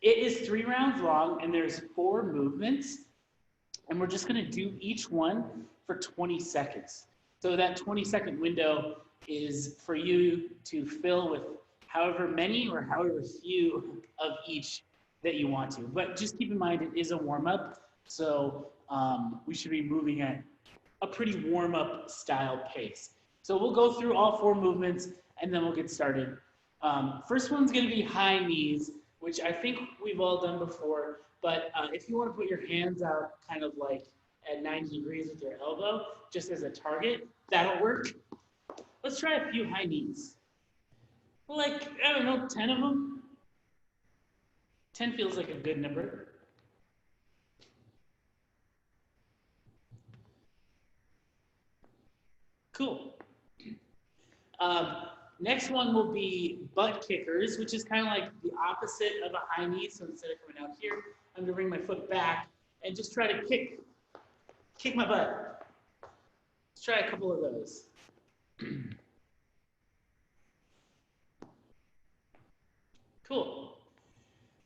It is 3 rounds long, and there's 4 movements, and we're just gonna do each one for 20 seconds. So that 20-second window is for you to fill with however many or however few of each that you want to. But just keep in mind, it is a warm-up, so we should be moving at a pretty warm-up style pace. So we'll go through all 4 movements, and then we'll get started. First one's gonna be high knees, which I think we've all done before, but if you want to put your hands out kind of like at 90 degrees with your elbow, just as a target, that'll work. Let's try a few high knees. Like, I don't know, 10 of them? 10 feels like a good number. Cool. Next one will be butt kickers, which is kind of like the opposite of a high knee. So instead of coming out here, I'm going to bring my foot back and just try to kick my butt. Let's try a couple of those. Cool.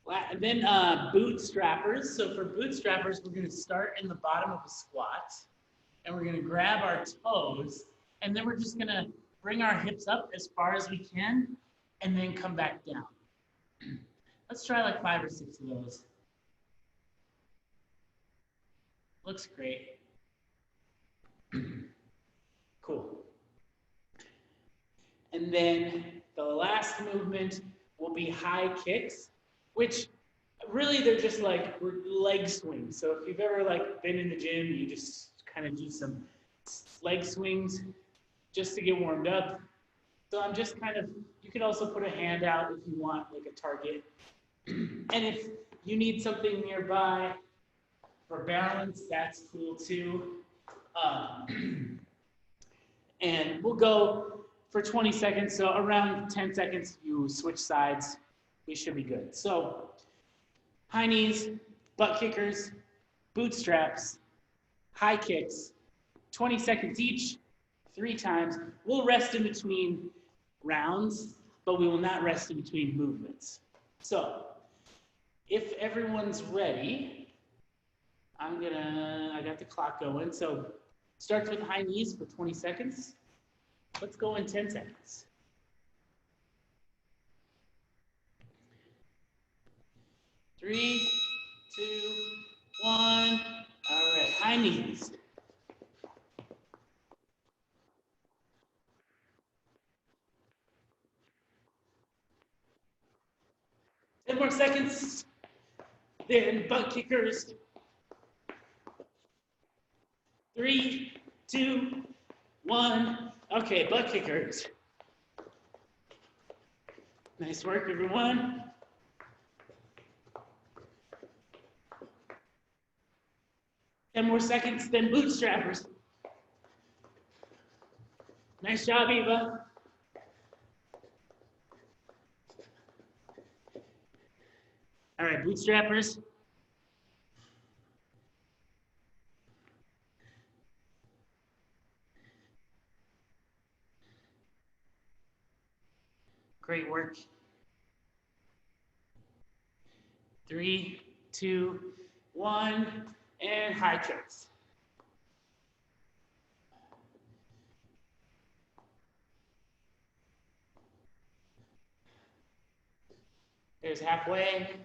And then boot strappers. So for boot strappers, we're going to start in the bottom of a squat, and we're going to grab our toes, and then we're just going to bring our hips up as far as we can, and then come back down. Let's try like 5 or 6 of those. Looks great. Cool. And then the last movement will be high kicks, which really they're just like leg swings. So if you've ever like been in the gym, you just kind of do some leg swings just to get warmed up. So I'm just kind of, you could also put a hand out if you want like a target. And if you need something nearby for balance, that's cool too. And we'll go for 20 seconds. So around 10 seconds, you switch sides. We should be good. So high knees, butt kickers, bootstraps, high kicks, 20 seconds each, 3 times. We'll rest in between rounds, but we will not rest in between movements. So if everyone's ready, I got the clock going. So starts with high knees for 20 seconds. Let's go in 10 seconds. 3, 2, 1. All right, high knees. Ten more seconds. Then butt kickers. 3, 2, 1. Okay, butt kickers. Nice work, everyone. 10 more seconds, then bootstrappers. Nice job, Eva. All right, bootstrappers. Great work. 3, 2, 1, and high kicks. There's halfway.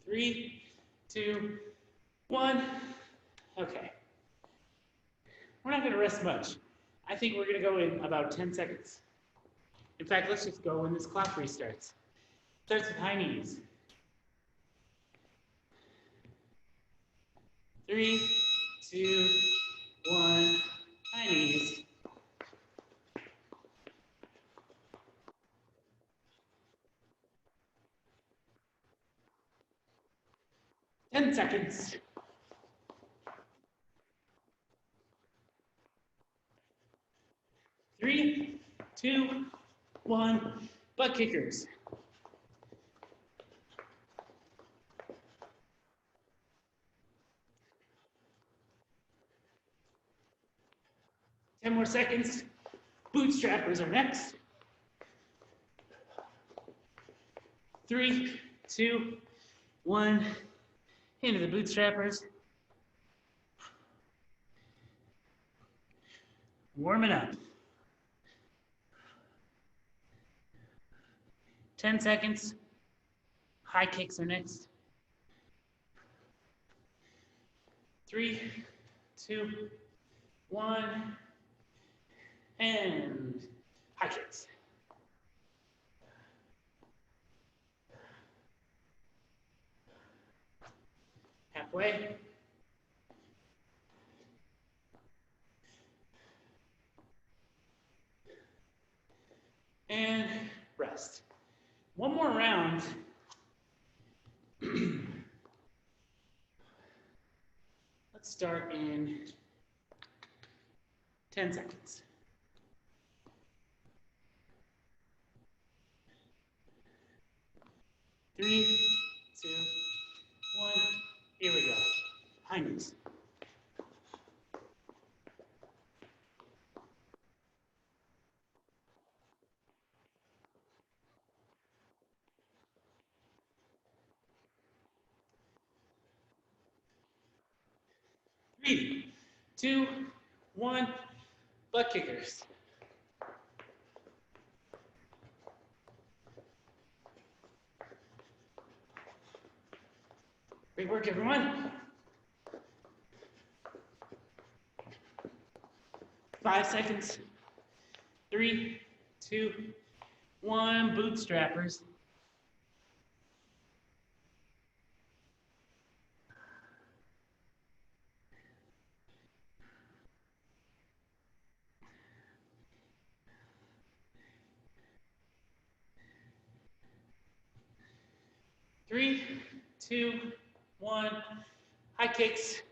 Three, 2, 1. Okay. We're not going to rest much. I think we're going to go in about 10 seconds. In fact, let's just go when this clock restarts. Starts with high knees. 3, 2, 1, high knees. Ten seconds. 3, 2, 1, butt kickers. Ten more seconds. Bootstrappers are next. 3, 2, 1. Into the bootstrappers. Warming up. 10 seconds. High kicks are next. 3, 2, 1. And high kicks. Halfway. And rest. One more round. Let's start in 10 seconds. 3, 2, 1. Here we go. High knees. Three, 2, 1. Butt kickers. Great work, everyone. 5 seconds. 3, 2, 1. Bootstrappers. Three, 2, 1. High kicks.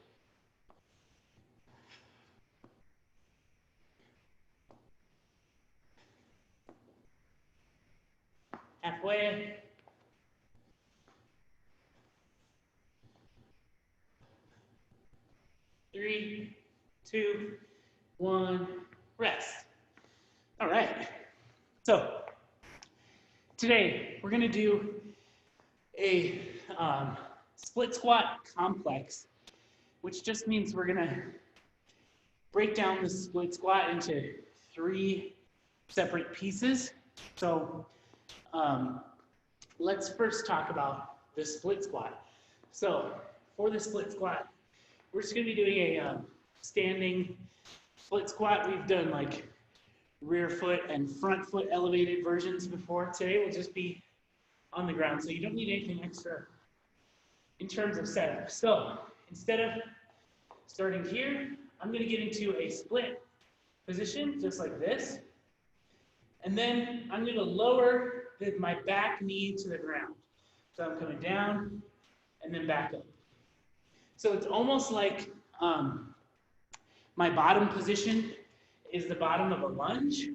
Halfway. Three, 2, 1. Rest. All right. So today we're going to do a split squat complex, which just means we're going to break down the split squat into 3 separate pieces. So let's first talk about the split squat. So for the split squat, we're just going to be doing a standing split squat. We've done like rear foot and front foot elevated versions before. Today will just be on the ground, so you don't need anything extra in terms of setup. So instead of starting here, I'm going to get into a split position just like this, and then I'm going to lower my back knee to the ground. So I'm coming down and then back up. So it's almost like my bottom position is the bottom of a lunge,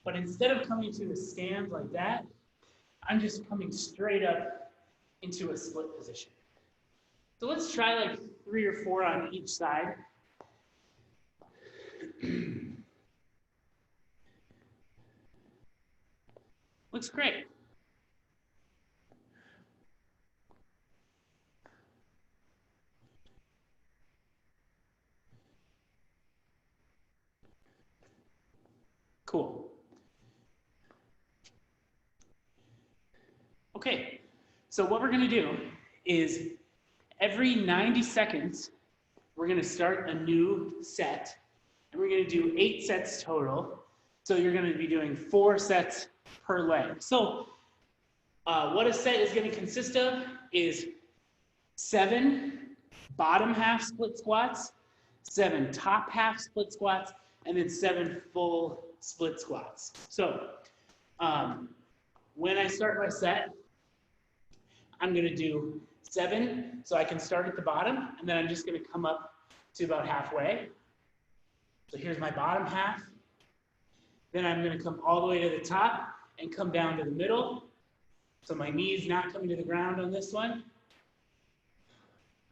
but instead of coming to a stand like that, I'm just coming straight up into a split position. So let's try like 3 or 4 on each side. Looks great. Cool. Okay, so what we're going to do is every 90 seconds, we're going to start a new set, and we're going to do 8 sets total. So you're going to be doing 4 sets per leg. So what a set is going to consist of is 7 bottom half split squats, 7 top half split squats, and then 7 full split squats. So when I start my set, I'm going to do 7, so I can start at the bottom, and then I'm just going to come up to about halfway. So here's my bottom half. Then I'm going to come all the way to the top and come down to the middle. So my knee's not coming to the ground on this one.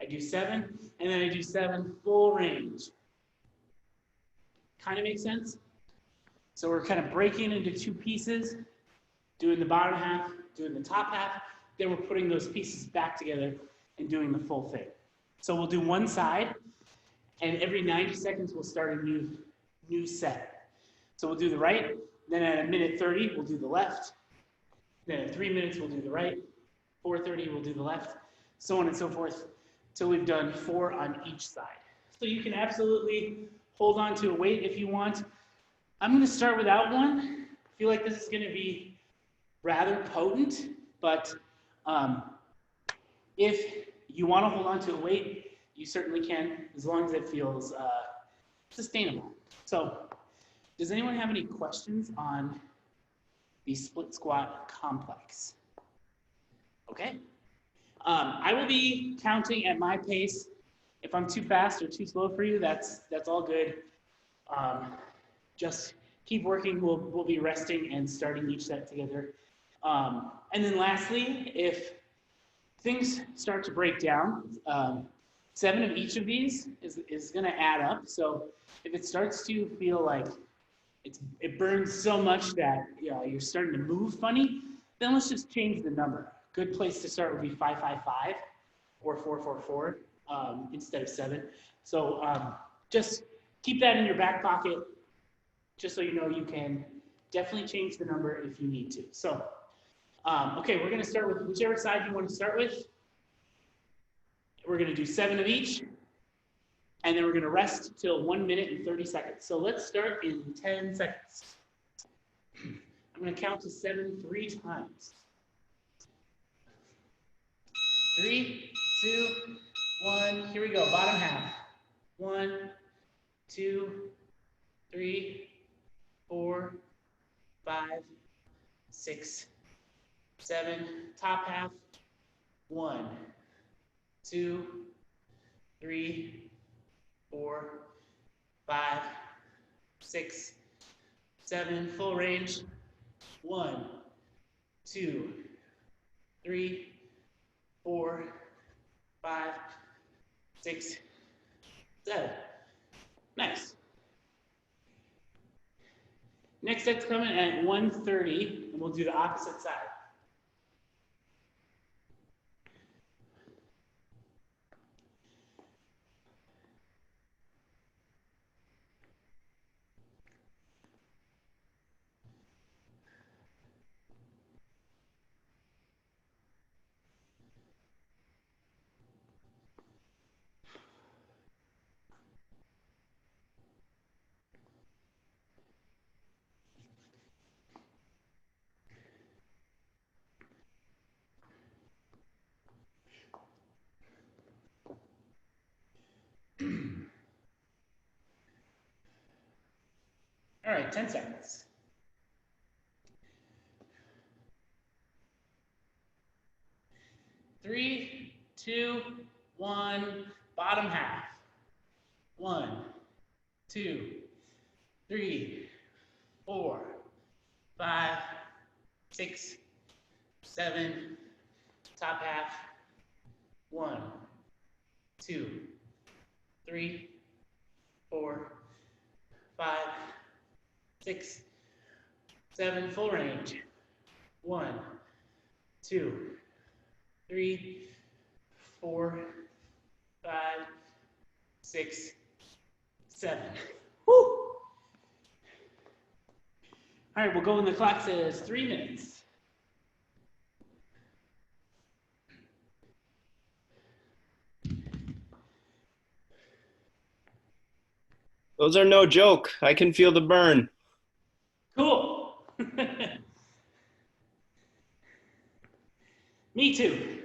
I do 7, and then I do 7 full range. Kind of makes sense? So we're kind of breaking into two pieces, doing the bottom half, doing the top half, then we're putting those pieces back together and doing the full thing. So we'll do one side, and every 90 seconds we'll start a new set. So we'll do the right, then at a minute 30 we'll do the left, then at 3 minutes we'll do the right, 4:30 we'll do the left, so on and so forth, till we've done 4 on each side. So you can absolutely hold on to a weight if you want. I'm going to start without one. I feel like this is going to be rather potent, but if you want to hold on to a weight, you certainly can, as long as it feels sustainable. So, does anyone have any questions on the split squat complex? Okay. I will be counting at my pace. If I'm too fast or too slow for you, that's all good. Just keep working. We'll be resting and starting each set together. And then lastly, if things start to break down, 7 of each of these is going to add up. So if it starts to feel like it burns so much that you're starting to move funny, then let's just change the number. Good place to start would be 555 or 444 instead of 7. So just keep that in your back pocket, just so you know you can definitely change the number if you need to. So, okay, we're going to start with whichever side you want to start with. We're going to do 7 of each, and then we're going to rest till 1 minute and 30 seconds. So let's start in 10 seconds. I'm going to count to 7 3 times. 3, 2, 1. Here we go. Bottom half. 1, 2, 3, 4, 5, 6, 7. Top half. 1, 2, 3, 4, 5, 6, 7. Full range. 1, 2, 3, 4, 5, 6, 7. Nice. Next set's coming at 1:30, and we'll do the opposite side. All right, 10 seconds. Three, 2, 1, bottom half. 1, 2, 3, 4, 5, 6, 7. Top half. 1, 2, 3, 4, 5, 6, 7. Full range. 1, 2, 3, 4, 5, 6, 7. Woo! All right, we'll go when the clock says 3 minutes. Those are no joke. I can feel the burn. Cool. Me too.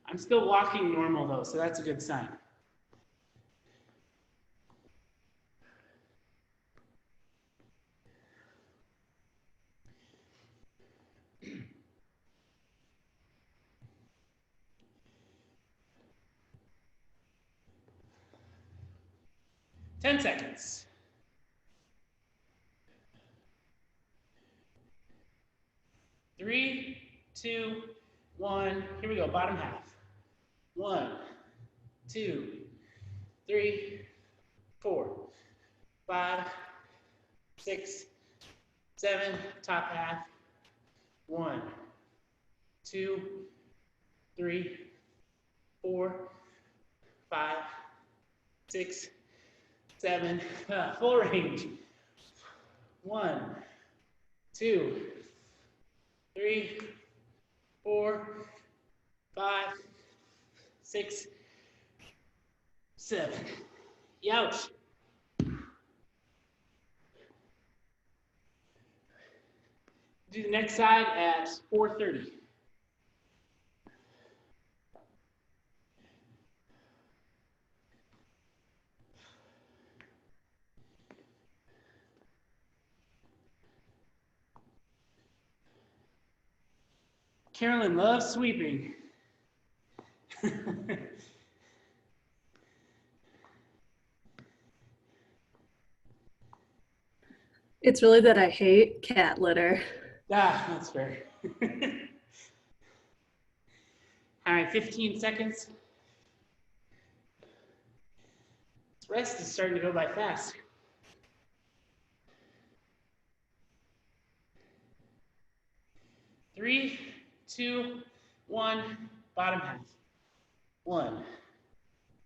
I'm still walking normal though, so that's a good sign. Ten seconds. 3, 2, 1. Here we go. Bottom half. 1, 2, 3, 4, 5, 6, 7, top half. 1, 2, 3, 4, 5, 6, 7, full range. 1, 2, 3, 4, 5, 6, 7. Youch. Do the next side at 4:30. Carolyn loves sweeping. It's really that I hate cat litter. Ah, that's fair. All right, 15 seconds. This rest is starting to go by fast. 3, 2, 1, bottom half. 1,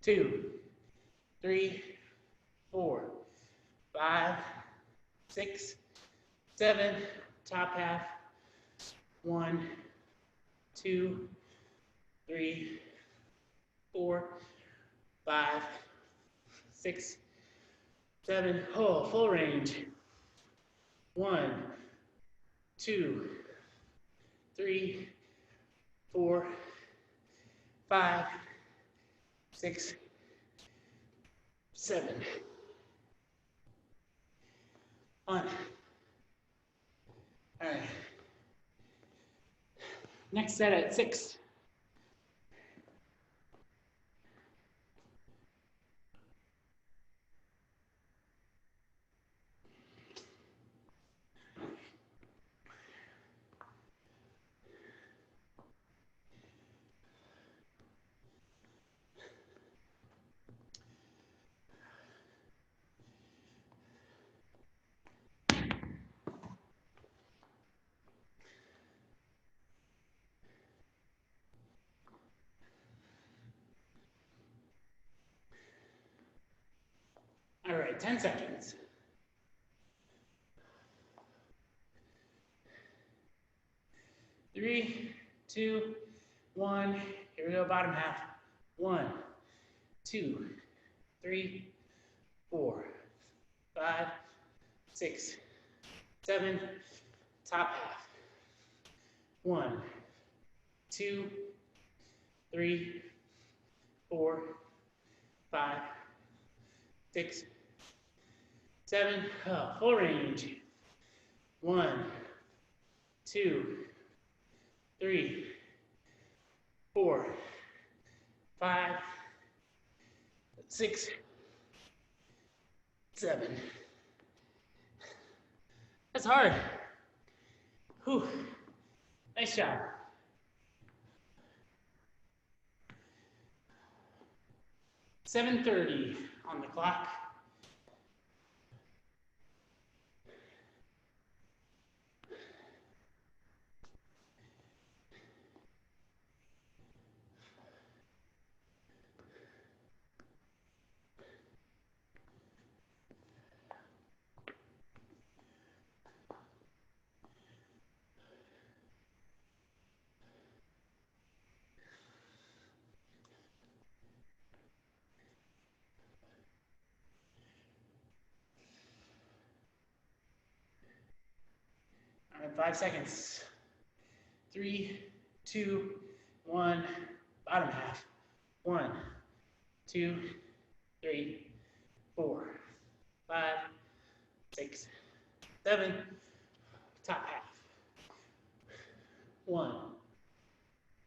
2, 3, 4, 5, 6, 7, top half. 1, 2, 3, 4, 5, 6, 7. Oh, full range. 1, 2, 3, 4, 5, 6, 7. On. All right. Next set at 6. All right, 10 seconds. 3, 2, 1. Here we go, bottom half. 1, 2, 3, 4, 5, 6, 7, top half. 1, 2, 3, 4, 5, 6, 7. Full range. 1, 2, 3, 4, 5, 6, 7. That's hard. Whew. Nice job. 7:30 on the clock. All right, 5 seconds. 3, 2, 1, bottom half. 1, 2, 3, 4, 5, 6, 7, top half. 1,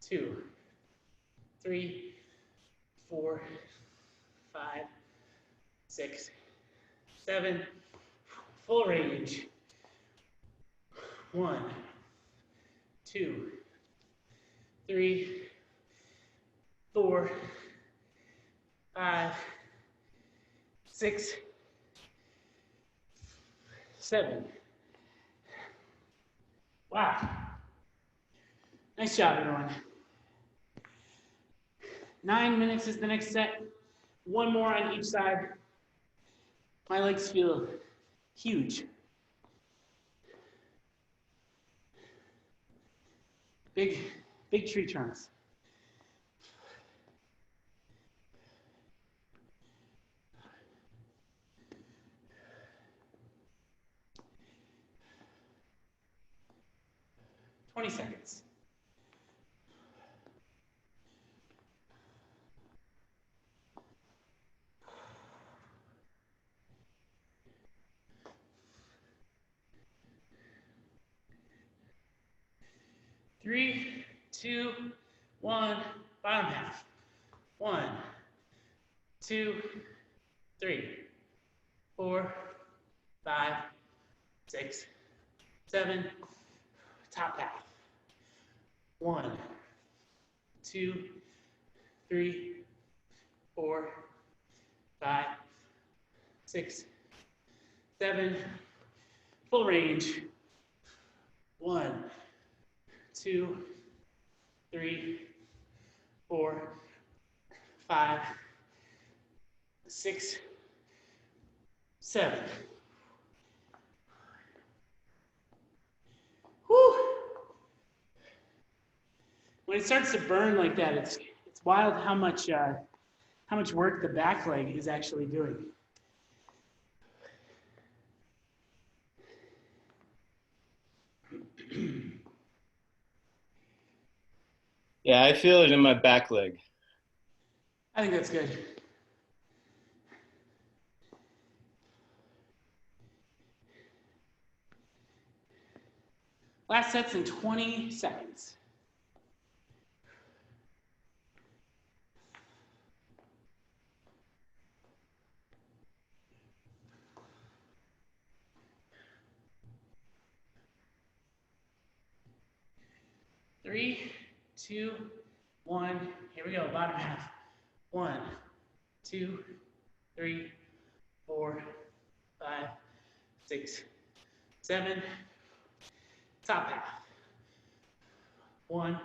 2, 3, 4, 5, 6, 7. Full range. 1, 2, 3, 4, 5, 6, 7. Wow. Nice job, everyone. 9 minutes is the next set. One more on each side. My legs feel huge. Big tree trunks. "20 seconds. Three, 2, 1, bottom half. 1, 2, 3, 4, 5, 6, 7, top half. 1, 2, 3, 4, 5, 6, 7, full range. 1, 2, 3, 4, 5, 6, 7. Whew. When it starts to burn like that, it's wild how much work the back leg is actually doing. Yeah, I feel it in my back leg. I think that's good. Last set's in 20 seconds. Three, 2, 1. Here we go. Bottom half. 1, 2, 3, 4, 5, 6, 7. Top half. 1,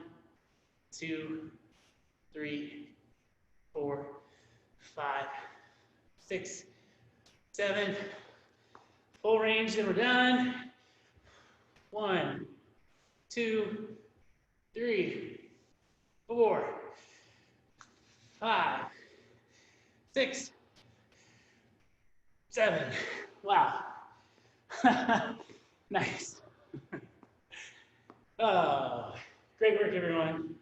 2, 3, 4, 5, 6, 7. Full range, then we're done. 1, 2, 3, 4, 5, 6, 7. Wow. Nice. Oh, great work, everyone.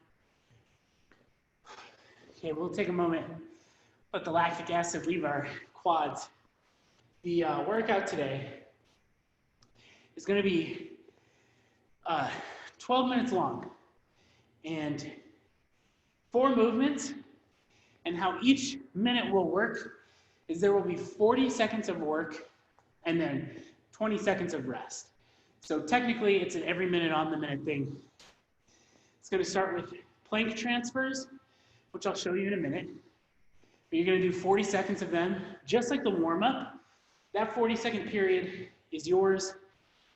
Okay, we'll take a moment, let the lactic acid leave our quads. The workout today is going to be 12 minutes long and 4 movements, and how each minute will work is there will be 40 seconds of work and then 20 seconds of rest. So technically it's an every minute on the minute thing. It's going to start with plank transfers, which I'll show you in a minute. But you're going to do 40 seconds of them, just like the warm-up. That 40-second period is yours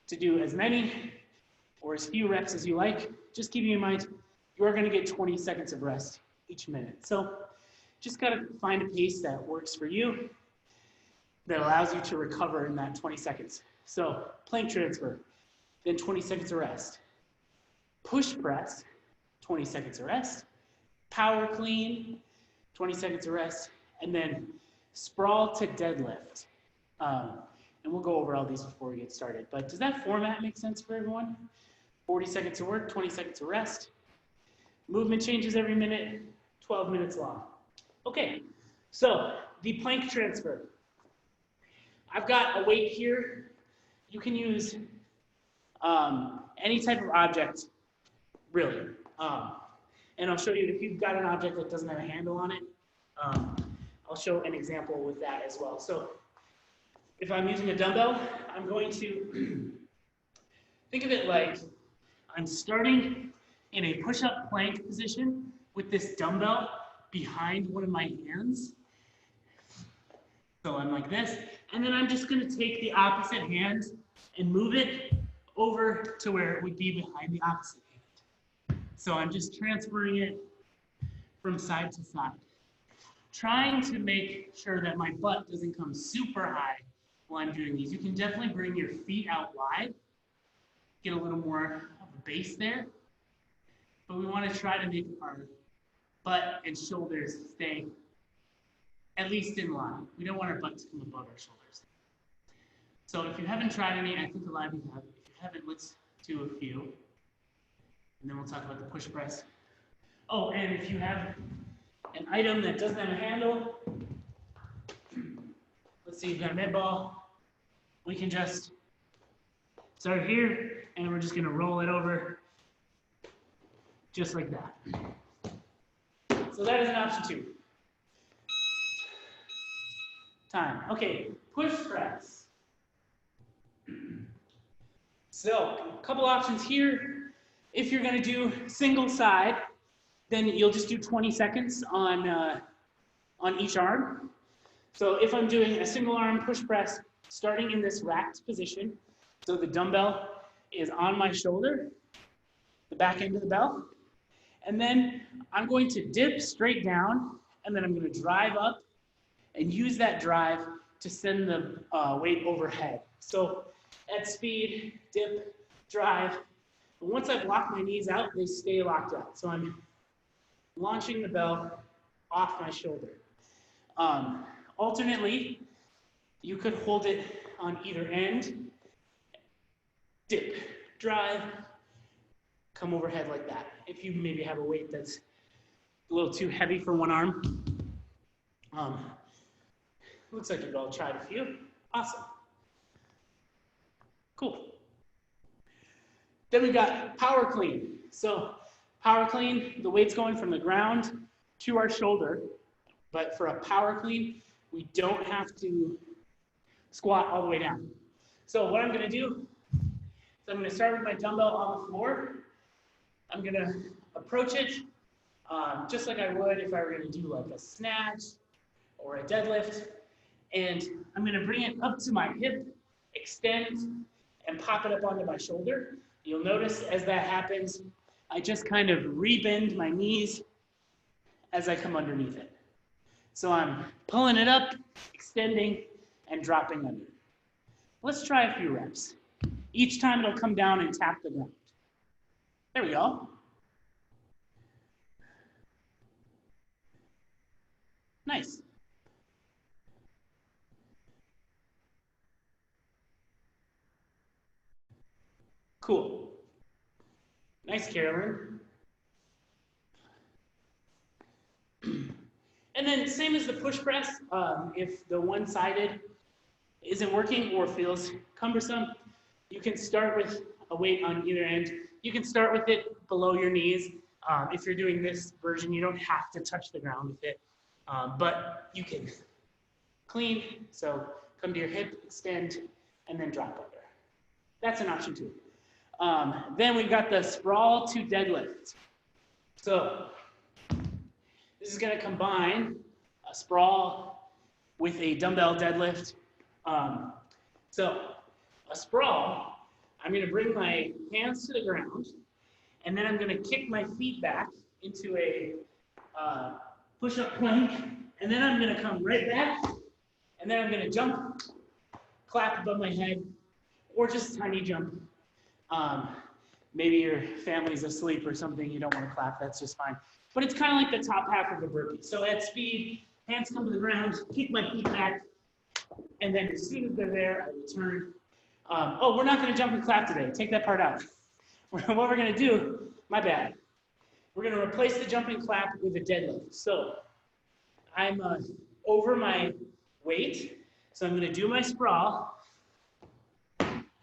to do as many or as few reps as you like. Just keeping in mind, you are going to get 20 seconds of rest each minute. So just got to find a pace that works for you, that allows you to recover in that 20 seconds. So plank transfer, then 20 seconds of rest. Push press, 20 seconds of rest. Power clean, 20 seconds of rest. And then sprawl to deadlift. And we'll go over all these before we get started. But does that format make sense for everyone? 40 seconds of work, 20 seconds of rest. Movement changes every minute, 12 minutes long. Okay, so the plank transfer. I've got a weight here. You can use any type of object, really. And I'll show you, if you've got an object that doesn't have a handle on it, I'll show an example with that as well. So if I'm using a dumbbell, I'm going to think of it like I'm starting in a push-up plank position with this dumbbell behind one of my hands. So I'm like this, and then I'm just gonna take the opposite hand and move it over to where it would be behind the opposite hand. So I'm just transferring it from side to side, trying to make sure that my butt doesn't come super high while I'm doing these. You can definitely bring your feet out wide, get a little more of a base there, but we want to try to make our butt and shoulders stay at least in line. We don't want our butt to come above our shoulders. So if you haven't tried any, I think a lot of you have. If you haven't, let's do a few. And then we'll talk about the push press. Oh, and if you have an item that doesn't have a handle, let's say you've got a med ball, we can just start here, and we're just gonna roll it over just like that. So that is an option 2. Time. Okay, push press. So a couple options here. If you're gonna do single side, then you'll just do 20 seconds on each arm. So if I'm doing a single arm push press, starting in this racked position, so the dumbbell is on my shoulder, the back end of the bell, and then I'm going to dip straight down, and then I'm going to drive up and use that drive to send the weight overhead. So at speed, dip, drive. And once I've locked my knees out, they stay locked out. So I'm launching the bell off my shoulder. Alternately, you could hold it on either end, dip, drive, come overhead like that. If you maybe have a weight that's a little too heavy for one arm. Looks like you've all tried a few. Awesome. Cool. Then we've got power clean. So power clean, the weight's going from the ground to our shoulder, but for a power clean, we don't have to squat all the way down. So what I'm gonna do is I'm gonna start with my dumbbell on the floor. I'm gonna approach it just like I would if I were gonna do like a snatch or a deadlift. And I'm gonna bring it up to my hip, extend, and pop it up onto my shoulder. You'll notice as that happens, I just kind of rebend my knees as I come underneath it. So I'm pulling it up, extending, and dropping under. Let's try a few reps. Each time it'll come down and tap the ground. There we go. Nice. Cool. Nice, Carolyn. And then same as the push press, if the one-sided isn't working or feels cumbersome, you can start with a weight on either end. You can start with it below your knees. If you're doing this version, you don't have to touch the ground with it, but you can clean. So come to your hip, extend, and then drop under. That's an option 2. Then we've got the sprawl to deadlift. So this is going to combine a sprawl with a dumbbell deadlift. So a sprawl, I'm going to bring my hands to the ground, and then I'm going to kick my feet back into a push-up plank, and then I'm going to come right back, and then I'm going to jump, clap above my head, or just a tiny jump. Maybe your family's asleep or something, you don't want to clap, that's just fine. But it's kind of like the top half of a burpee. So at speed, hands come to the ground, kick my feet back, and then as soon as they're there, I return. Oh, we're not going to jump and clap today. Take that part out. What we're going to do, my bad, we're going to replace the jump and clap with a deadlift. So I'm over my weight, so I'm going to do my sprawl,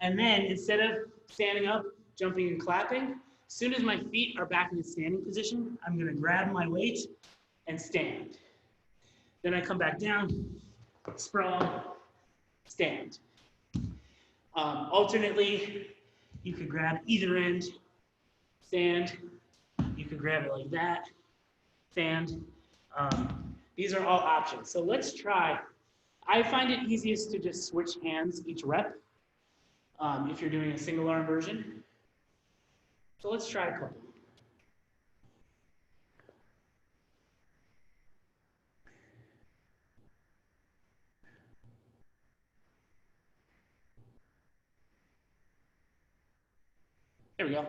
and then instead of standing up, jumping and clapping, as soon as my feet are back in the standing position, I'm going to grab my weight and stand. Then I come back down, sprawl, stand. Alternately, you could grab either end, stand. You could grab it like that, stand. These are all options. So let's try I find it easiest to just switch hands each rep if you're doing a single arm version. So let's try a couple. There we go.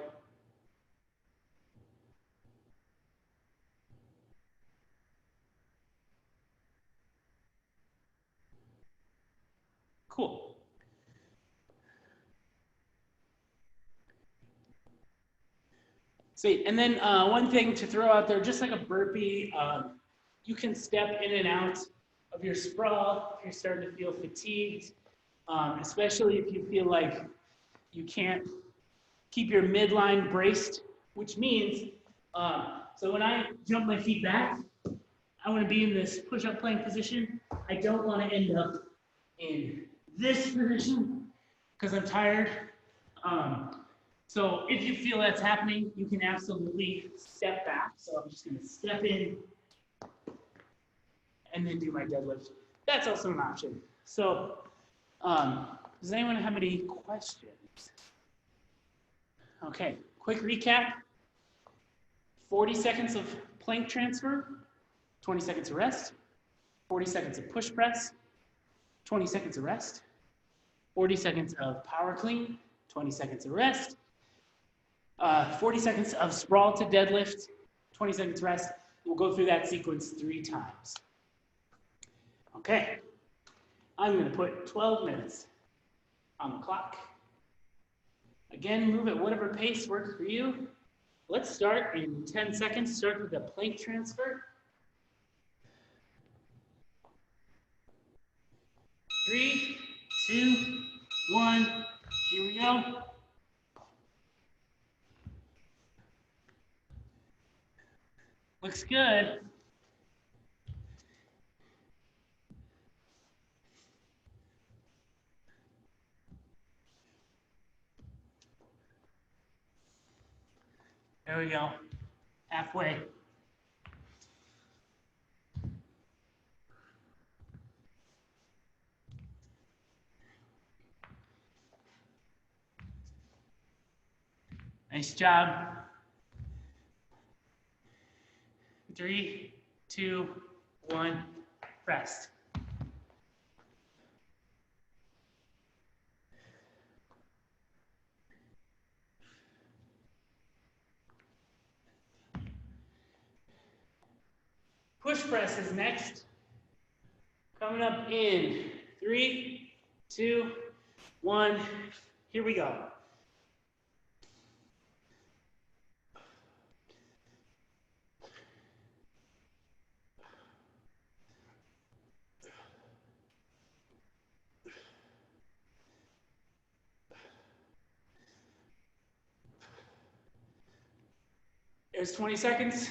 Cool. Sweet. And then one thing to throw out there, just like a burpee, you can step in and out of your sprawl if you're starting to feel fatigued, especially if you feel like you can't keep your midline braced, which means, so when I jump my feet back, I want to be in this push-up plank position. I don't want to end up in this position because I'm tired. So if you feel that's happening, you can absolutely step back. So I'm just going to step in and then do my deadlift. That's also an option. So does anyone have any questions? Okay, quick recap. 40 seconds of plank transfer, 20 seconds of rest, 40 seconds of push press, 20 seconds of rest, 40 seconds of power clean, 20 seconds of rest, 40 seconds of sprawl to deadlift, 20 seconds rest. We'll go through that sequence 3 times. Okay, I'm going to put 12 minutes on the clock. Again, move at whatever pace works for you. Let's start in 10 seconds. Start with a plank transfer. 3, 2, 1. Here we go. Looks good. There we go. Halfway. Nice job. 3, 2, 1, rest. Push press is next. Coming up in 3, 2, 1. Here we go. There's 20 seconds.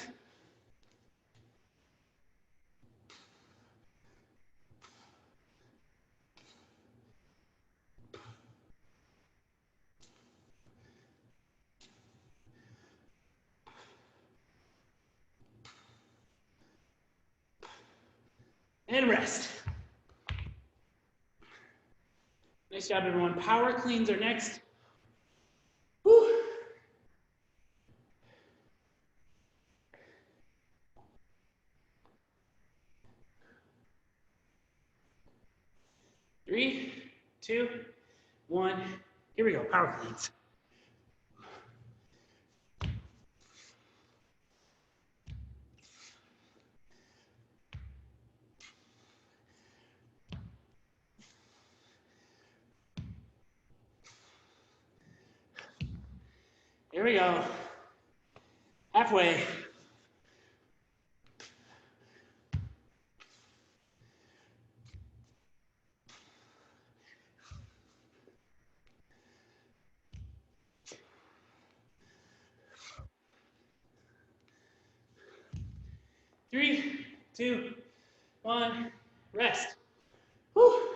And rest. Nice job, everyone. Power cleans are next. Whew. Three, 2, 1. Here we go. Power cleans. Here we go. Halfway. Three, 2, 1. Rest. Whew.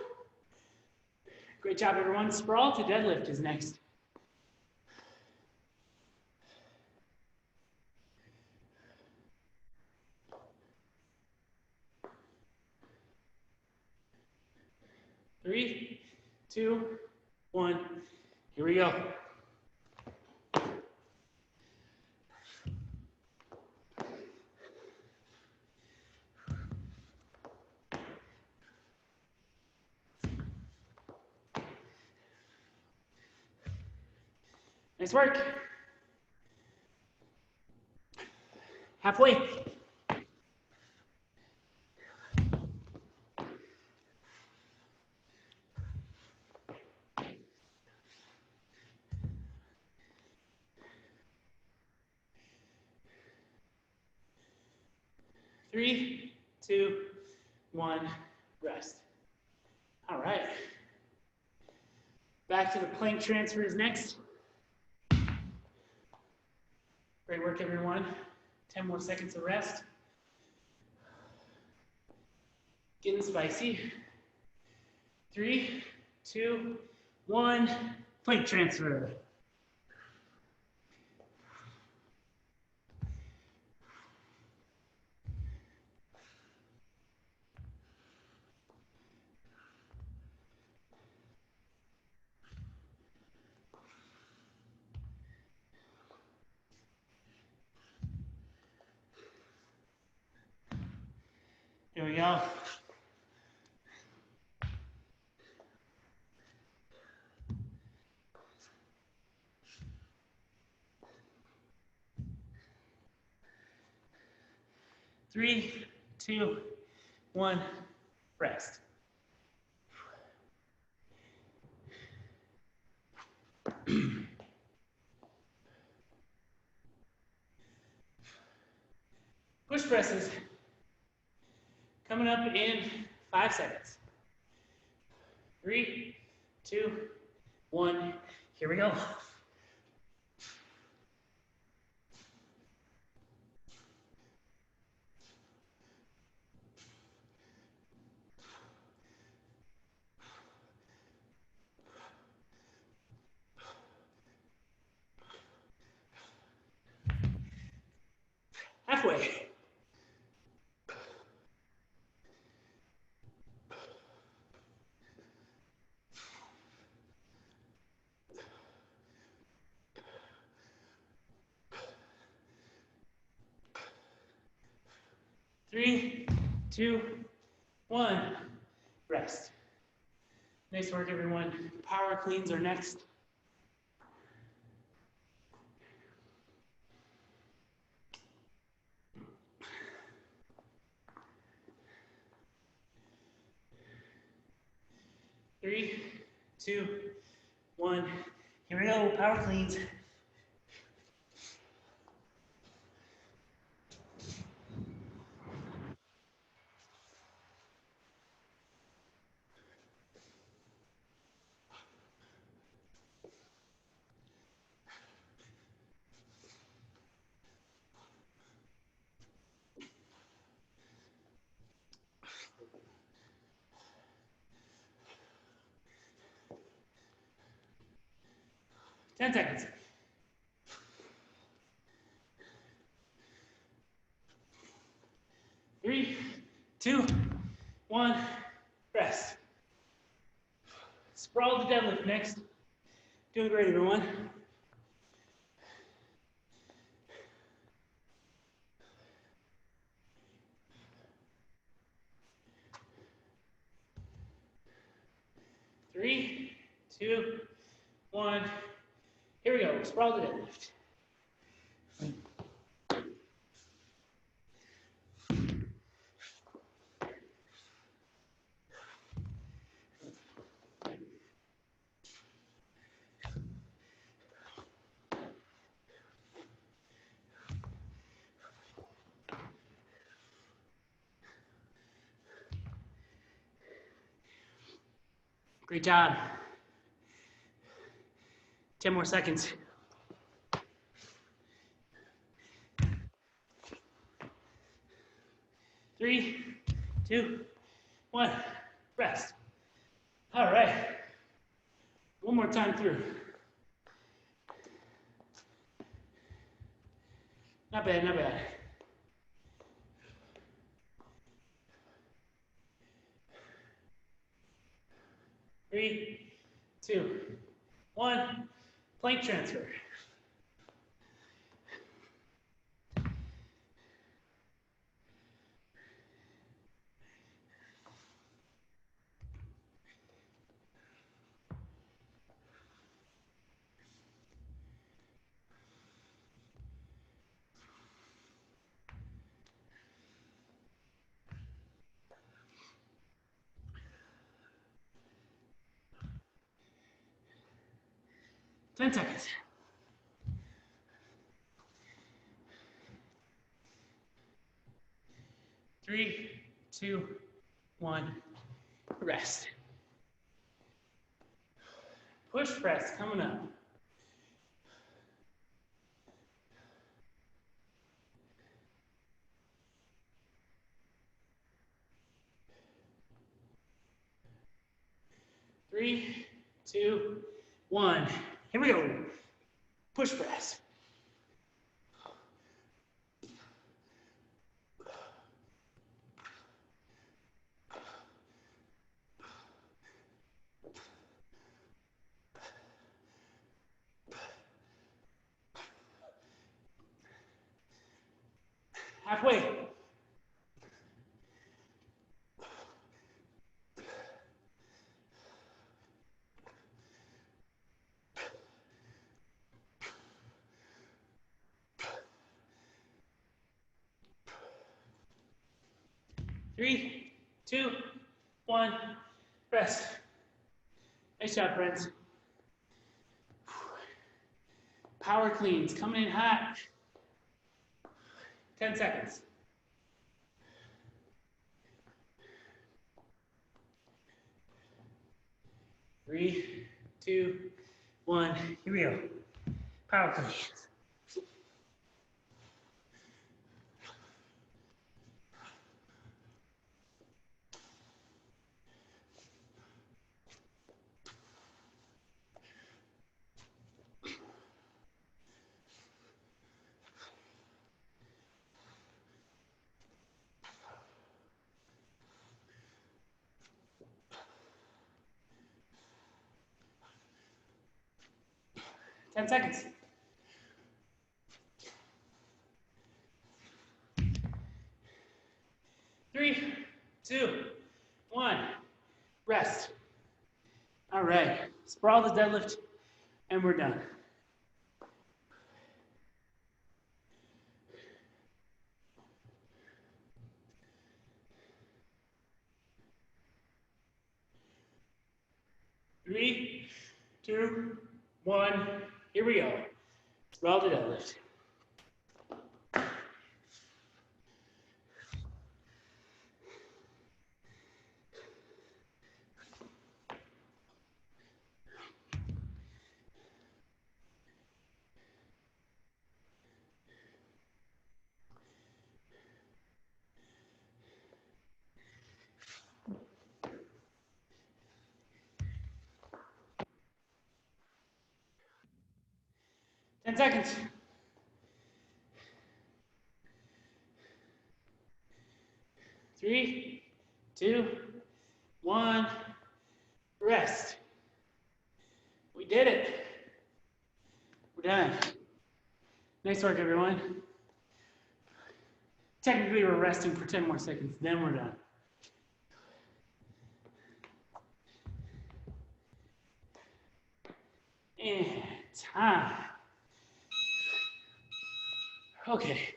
Great job, everyone. Sprawl to deadlift is next. 2, 1. Here we go. Nice work. Halfway. Three, two, one, rest. All right. Back to the plank transfers next. Great work, everyone. 10 more seconds of rest. Getting spicy. 3, 2, 1, plank transfer. Here we go. Three, two, one, rest. Push presses. Coming up in 5 seconds. 3, 2, 1. Here we go. Halfway. Three, two, one, rest. Nice work, everyone. Power cleans are next. Three, two, one. Here we go, power cleans. Ten seconds. Three, two, one, rest. Sprawl the deadlift next. Doing great, everyone. Three, two, one. Here we go. Sprawl the deadlift. Great job. 10 more seconds. Three, two, one, rest. All right. One more time through. Not bad, not bad. Three, 2, 1. Plank transfer. Ten seconds. 3, 2, 1. Rest. Push press coming up. Three, 2, 1. Here we go. Push press. Halfway. Three, 2, 1. Rest. Nice job, friends. Power cleans coming in hot. 10 seconds. 3, 2, 1. Here we go. Power cleans. Ten seconds. 3, 2, 1. Rest. All right. Sprawl the deadlift, and we're done. Three, 2, 1. Here we go. Sprawl the deadlift. Ten seconds. 3, 2, 1. Rest. We did it. We're done. Nice work, everyone. Technically, we're resting for 10 more seconds, then we're done. And time. Okay.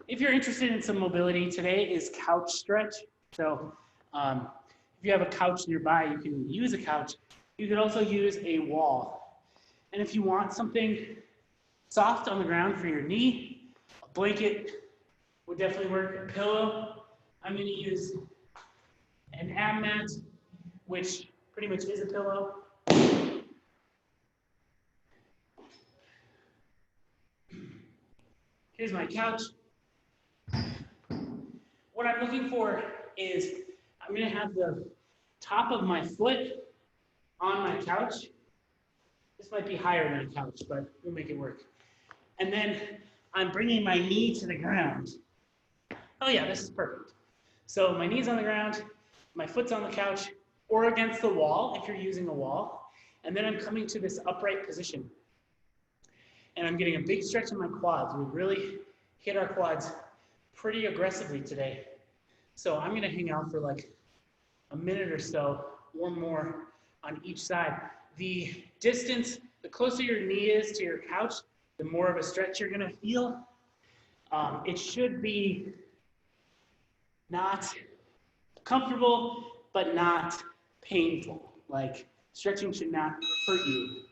If you're interested in some mobility, today is couch stretch. So if you have a couch nearby, you can use a couch. You could also use a wall. And if you want something soft on the ground for your knee, a blanket would definitely work. A pillow. I'm going to use an ab mat, which pretty much is a pillow. Here's my couch. What I'm looking for is I'm going to have the top of my foot on my couch. This might be higher than a couch, but we'll make it work. And then I'm bringing my knee to the ground. Oh yeah, this is perfect. So my knee's on the ground, my foot's on the couch, or against the wall if you're using a wall. And then I'm coming to this upright position. And I'm getting a big stretch in my quads. We really hit our quads pretty aggressively today. So I'm gonna hang out for like a minute or so or more on each side. The distance, the closer your knee is to your couch, the more of a stretch you're gonna feel. It should be not comfortable, but not painful. Like stretching should not hurt you.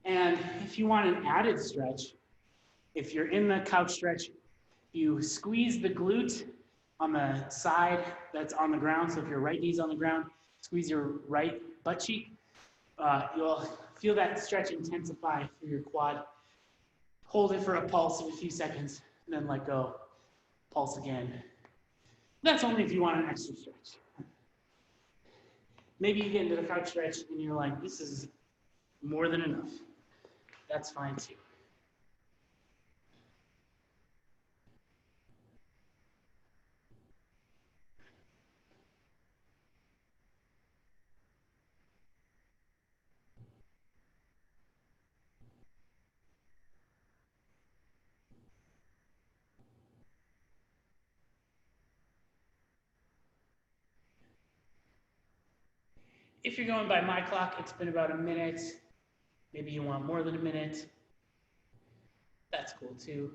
And if you want an added stretch, if you're in the couch stretch, you squeeze the glute on the side that's on the ground. So if your right knee's on the ground, squeeze your right butt cheek. You'll feel that stretch intensify through your quad. Hold it for a pulse of a few seconds, and then let go. Pulse again. That's only if you want an extra stretch. Maybe you get into the couch stretch and you're like, this is more than enough. That's fine too. If you're going by my clock, it's been about a minute. Maybe you want more than a minute. That's cool too.